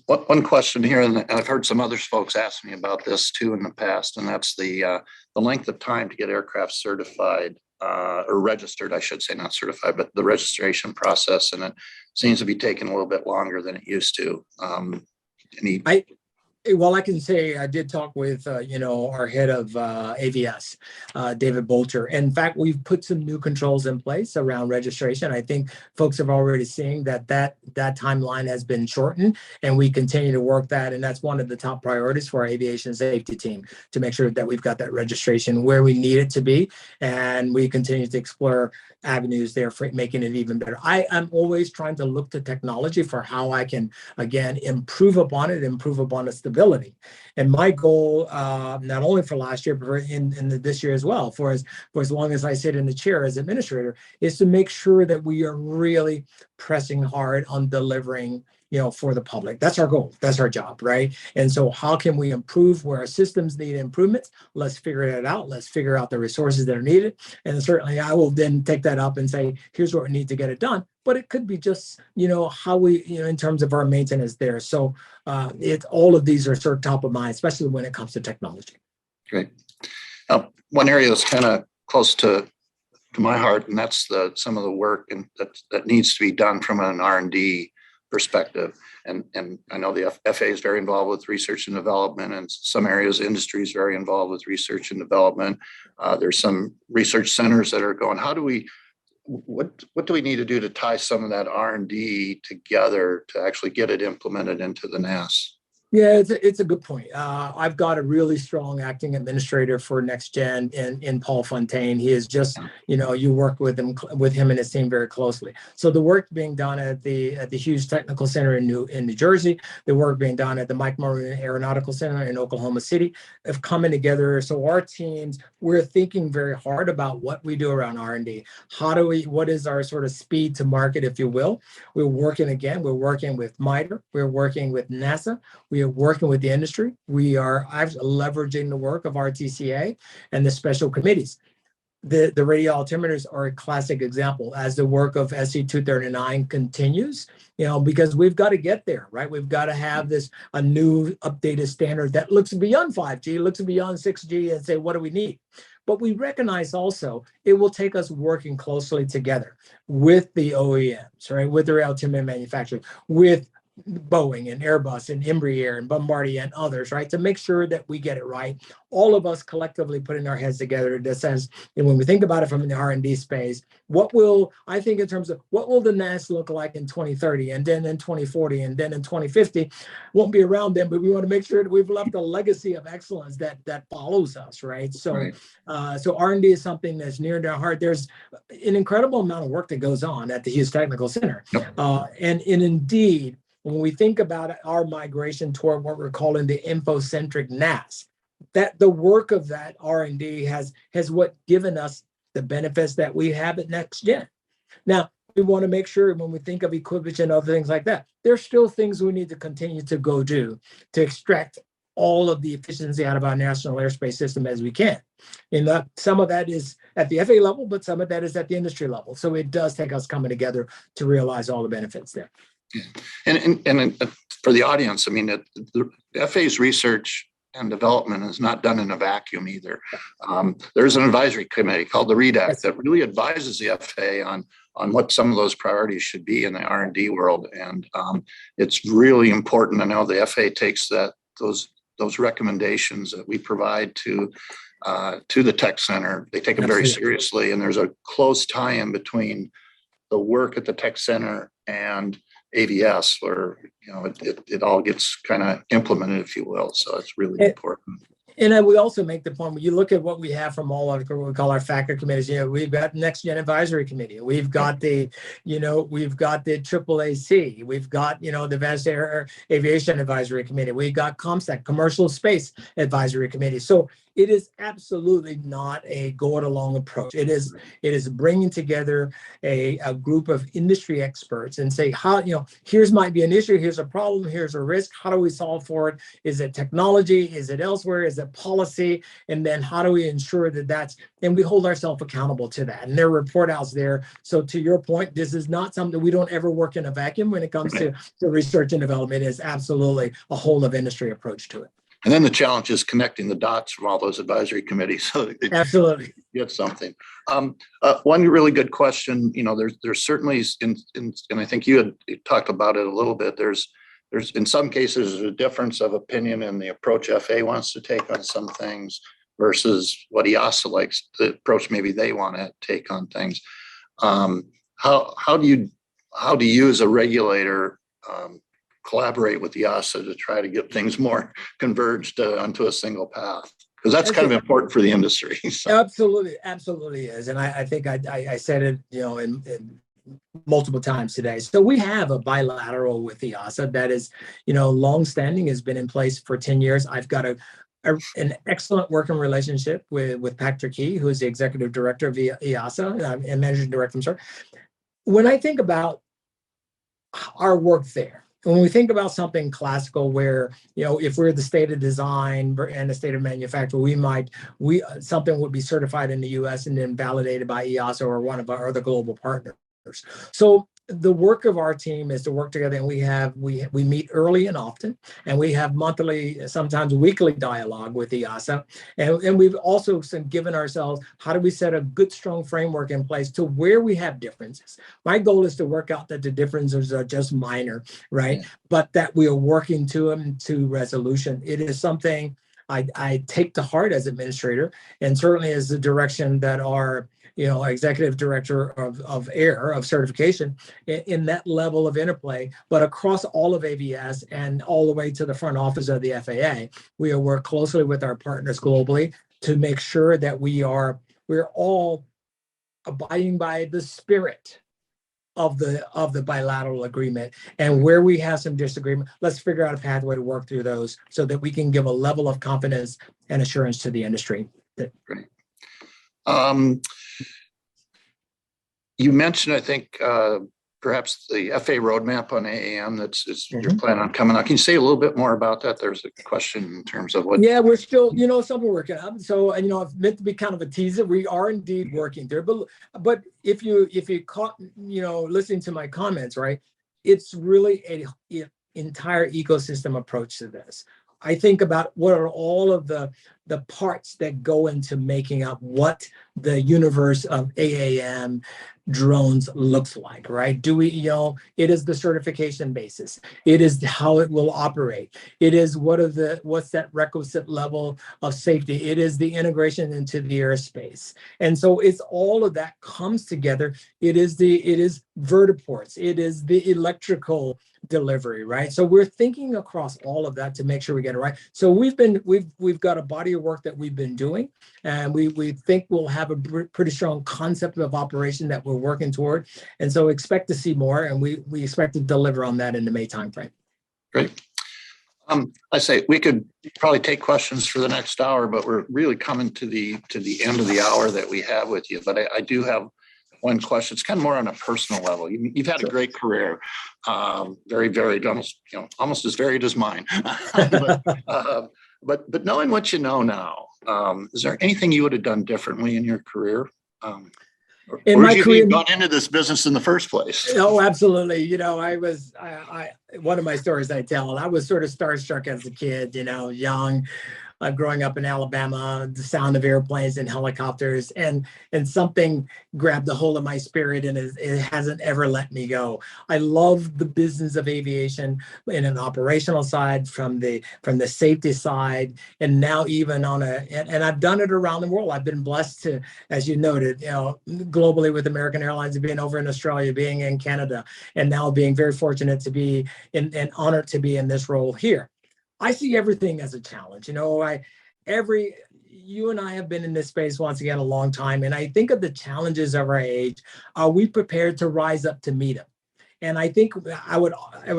One question here, and I've heard some other folks ask me about this too in the past, and that's the length of time to get aircraft certified or registered, I should say, not certified, but the registration process, and it seems to be taking a little bit longer than it used to. Well, I can say I did talk with, our head of AVS, David Bolter. In fact, we've put some new controls in place around registration. I think folks have already seen that timeline has been shortened, and we continue to work that. And that's one of the top priorities for our aviation safety team, to make sure that we've got that registration where we need it to be. And we continue to explore avenues there for making it even better. I am always trying to look to technology for how I can, again, improve upon its stability. And my goal, not only for last year, but in this year as well, for as long as I sit in the chair as administrator, is to make sure that we are really pressing hard on delivering for the public. That's our goal. That's our job, right? And so how can we improve where our systems need improvements? Let's figure it out. Let's figure out the resources that are needed. And certainly I will then take that up and say, here's what we need to get it done. But it could be just, how we, in terms of our maintenance there. So all of these are sort of top of mind, especially when it comes to technology. Great. One area that's kind of close to my heart, and that's some of the work that needs to be done from an R&D perspective. And I know the FAA is very involved with research and development, and some areas industry is very involved with research and development. There's some research centers that are going, what do we need to do to tie some of that R&D together to actually get it implemented into the NAS? Yeah, it's a good point. I've got a really strong acting administrator for Next Gen in Paul Fontaine. He is just, you work with him and his team very closely. So the work being done at the Hughes Technical Center in New Jersey, the work being done at the Mike Maroon Aeronautical Center in Oklahoma City, have coming together. So our teams, we're thinking very hard about what we do around R&D. What is our sort of speed to market, if you will? We're working with MITRE, we're working with NASA. We are working with the industry. We are leveraging the work of RTCA and the special committees. The radio altimeters are a classic example as the work of SC 239 continues, because we've got to get there, right? We've got to have a new updated standard that looks beyond 5G, looks beyond 6G and say, what do we need? But we recognize also it will take us working closely together with the OEMs, right? With the altimeter manufacturers, with Boeing and Airbus and Embraer and Bombardier and others, right? To make sure that we get it right. All of us collectively putting our heads together that says, and when we think about it from the R&D space, I think in terms of what will the NAS look like in 2030 and then in 2040 and then in 2050, won't be around then, but we want to make sure that we've left a legacy of excellence that follows us, right? So, right. So R&D is something that's near to our heart. There's an incredible amount of work that goes on at the Hughes Technical Center. Yep. And indeed, when we think about our migration toward what we're calling the infocentric NAS, that the work of that R&D has what given us the benefits that we have at Next Gen. Now, we want to make sure when we think of equipment and other things like that, there's still things we need to continue to go do to extract all of the efficiency out of our national airspace system as we can. And some of that is at the FAA level, but some of that is at the industry level. So it does take us coming together to realize all the benefits there. And for the audience, I mean, the FAA's research and development is not done in a vacuum either. There's an advisory committee called the REDAC that really advises the FAA on what some of those priorities should be in the R&D world. And it's really important. I know the FAA takes those recommendations that we provide to the tech center. They take them very seriously. And there's a close tie-in between the work at the tech center and AVS, where it all gets kind of implemented, if you will. So it's really important. And we also make the point when you look at what we have from all of what we call our factor committees. We've got Next Gen Advisory Committee. We've got we've got the AAAC. We've got the Advanced Air Aviation Advisory Committee. We've got ComSec, Commercial Space Advisory Committee. So it is absolutely not a go-it-alone approach. It is bringing together a group of industry experts and say, here's might be an issue, here's a problem, here's a risk. How do we solve for it? Is it technology? Is it elsewhere? Is it policy? And then how do we ensure and we hold ourselves accountable to that. And there are report outs there. So to your point, this is not something we don't ever work in a vacuum when it comes to research and development. It is absolutely a whole of industry approach to it. And then the challenge is connecting the dots from all those advisory committees. So absolutely get something. One really good question. There's certainly, and I think you had talked about it a little bit. There's in some cases a difference of opinion in the approach FAA wants to take on some things versus what EASA likes, the approach maybe they want to take on things. How do you as a regulator collaborate with the EASA to try to get things more converged onto a single path? Because that's kind of important for the industry. So. Absolutely is. And I think I said it, in multiple times today. So we have a bilateral with the EASA that is, longstanding, has been in place for 10 years. I've got an excellent working relationship with Patrick Key, who is the executive director of EASA and managing director. I'm sorry. When I think about our work there, when we think about something classical where, if we're the state of design and the state of manufacture, something would be certified in the US and then validated by EASA or one of our other global partners. So the work of our team is to work together, and we meet early and often, and we have monthly, sometimes weekly dialogue with EASA. And we've also given ourselves, how do we set a good, strong framework in place to where we have differences? My goal is to work out that the differences are just minor, right? Yeah. But that we are working to them to resolution. It is something I take to heart as administrator, and certainly as the direction that our executive director of air of certification in that level of interplay, but across all of AVS and all the way to the front office of the FAA, we work closely with our partners globally to make sure that we're all abiding by the spirit of the bilateral agreement. And where we have some disagreement, let's figure out a pathway to work through those so that we can give a level of confidence and assurance to the industry. Great. You mentioned, I think, perhaps the FAA roadmap on AAM you're planning on coming out. Can you say a little bit more about that? There's a question in terms of what. Yeah, we're still, something we're working on. So, I've meant to be kind of a teaser. We are indeed working there. But if you caught, listening to my comments, right, it's really an entire ecosystem approach to this. I think about what are all of the parts that go into making up what the universe of AAM drones looks like, right? It is the certification basis. It is how it will operate. It is what's that requisite level of safety. It is the integration into the airspace. And so it's all of that comes together. It is vertiports. It is the electrical delivery, right? So we're thinking across all of that to make sure we get it right. So we've got a body of work that we've been doing, and we think we'll have a pretty strong concept of operation that we're working toward. And so expect to see more, and we expect to deliver on that in the May timeframe. Great. I say we could probably take questions for the next hour, but we're really coming to the end of the hour that we have with you. But I do have one question. It's kind of more on a personal level. You've had a great career, very varied, almost as varied as mine. But knowing what you know now, is there anything you would have done differently in your career? In my career, got into this business in the first place? Oh, absolutely. One of my stories I tell, I was sort of starstruck as a kid, young, growing up in Alabama, the sound of airplanes and helicopters, and something grabbed a hold of my spirit, and it hasn't ever let me go. I love the business of aviation in an operational side, from the safety side, and now even and I've done it around the world. I've been blessed to, as you noted, globally with American Airlines, being over in Australia, being in Canada, and now being very fortunate to be and honored to be in this role here. I see everything as a challenge. You and I have been in this space once again a long time, and I think of the challenges of our age. Are we prepared to rise up to meet them? And I think I would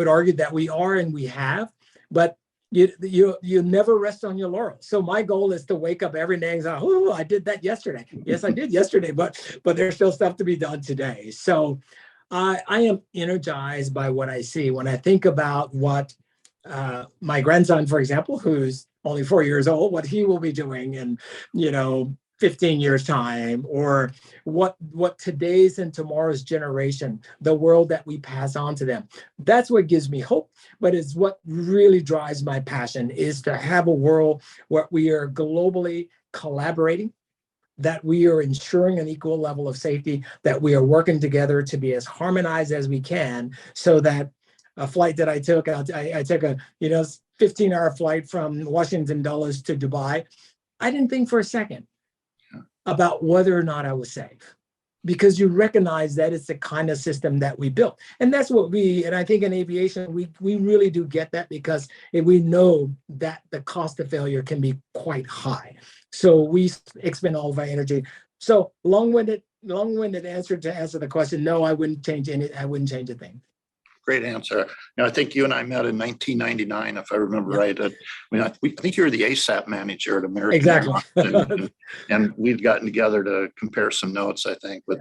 argue that we are, and we have, but you never rest on your laurels. So my goal is to wake up every day and say, "Oh, I did that yesterday." Yes, I did yesterday, but there's still stuff to be done today. So I am energized by what I see when I think about what my grandson, for example, who's only 4 years old, what he will be doing in 15 years time, or what today's and tomorrow's generation, the world that we pass on to them. That's what gives me hope, but it's what really drives my passion, is to have a world where we are globally collaborating, that we are ensuring an equal level of safety, that we are working together to be as harmonized as we can, so that a flight that I took a 15-hour flight from Washington Dulles to Dubai, I didn't think for a second about whether or not I was safe, because you recognize that it's the kind of system that we built. And that's what and I think in aviation, we really do get that, because we know that the cost of failure can be quite high. So we expend all of our energy. So long-winded answer to answer the question, no, I wouldn't change a thing. Great answer. I think you and I met in 1999, if I remember right. I think you were the ASAP manager at American Exactly. and we've gotten together to compare some notes, I think, with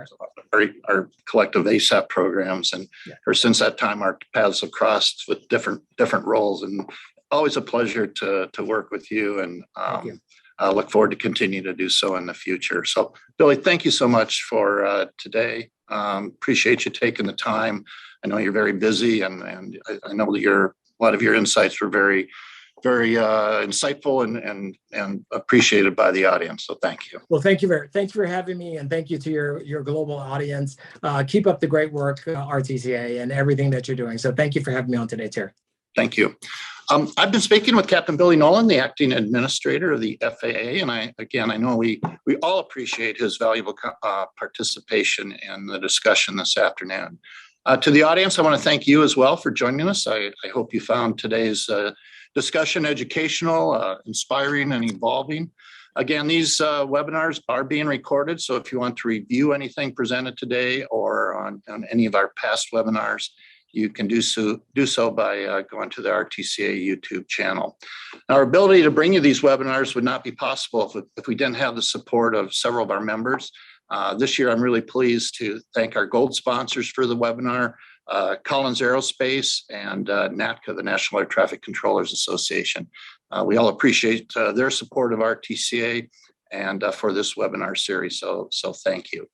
our collective ASAP programs. And since that time, our paths have crossed with different roles. And always a pleasure to work with you. And I look forward to continue to do so in the future. So, Billy, thank you so much for today. Appreciate you taking the time. I know you're very busy, and I know that a lot of your insights were very, very insightful and appreciated by the audience. So thank you. Well, thank you for having me, and thank you to your global audience. Keep up the great work, RTCA, and everything that you're doing. So thank you for having me on today, Terry. Thank you. I've been speaking with Captain Billy Nolen, the acting administrator of the FAA, and I know we all appreciate his valuable participation in the discussion this afternoon. To the audience, I want to thank you as well for joining us. I hope you found today's discussion educational, inspiring, and evolving. Again, these webinars are being recorded, so if you want to review anything presented today or on any of our past webinars, you can do so by going to the RTCA YouTube channel. Now, our ability to bring you these webinars would not be possible if we didn't have the support of several of our members. This year, I'm really pleased to thank our gold sponsors for the webinar, Collins Aerospace and NATCA, the National Air Traffic Controllers Association. We all appreciate their support of RTCA and for this webinar series, so thank you.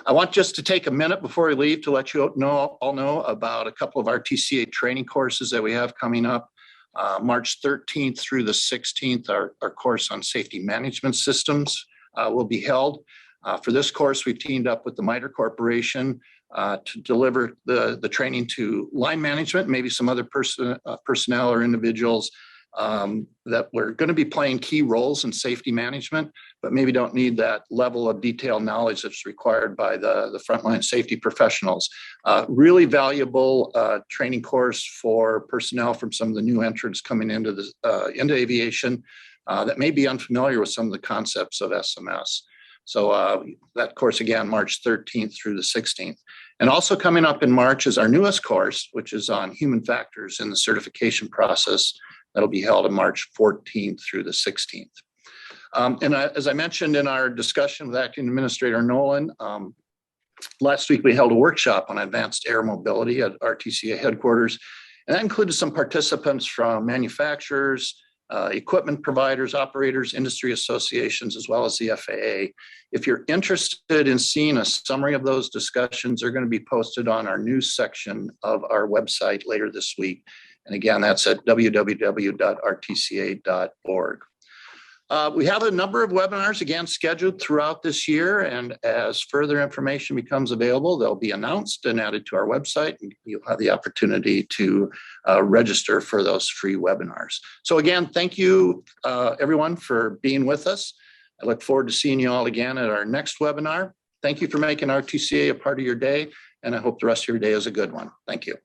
I want just to take a minute before we leave to let you all know about a couple of RTCA training courses that we have coming up. March 13th through the 16th, our course on safety management systems will be held. For this course, we've teamed up with the MITRE Corporation to deliver the training to line management, maybe some other personnel or individuals that we're going to be playing key roles in safety management, but maybe don't need that level of detailed knowledge that's required by the frontline safety professionals. Really valuable training course for personnel from some of the new entrants coming into aviation that may be unfamiliar with some of the concepts of SMS. So that course, again, March 13th through the 16th. And also coming up in March is our newest course, which is on human factors in the certification process. That'll be held on March 14th through the 16th. As I mentioned in our discussion with Acting Administrator Nolen, last week we held a workshop on advanced air mobility at RTCA headquarters, and that included some participants from manufacturers, equipment providers, operators, industry associations, as well as the FAA. If you're interested in seeing a summary of those discussions, they're going to be posted on our news section of our website later this week. And again, that's at www.rtca.org. We have a number of webinars, again, scheduled throughout this year. And as further information becomes available, they'll be announced and added to our website. And you'll have the opportunity to register for those free webinars. So again, thank you, everyone, for being with us. I look forward to seeing you all again at our next webinar. Thank you for making RTCA a part of your day. And I hope the rest of your day is a good one. Thank you.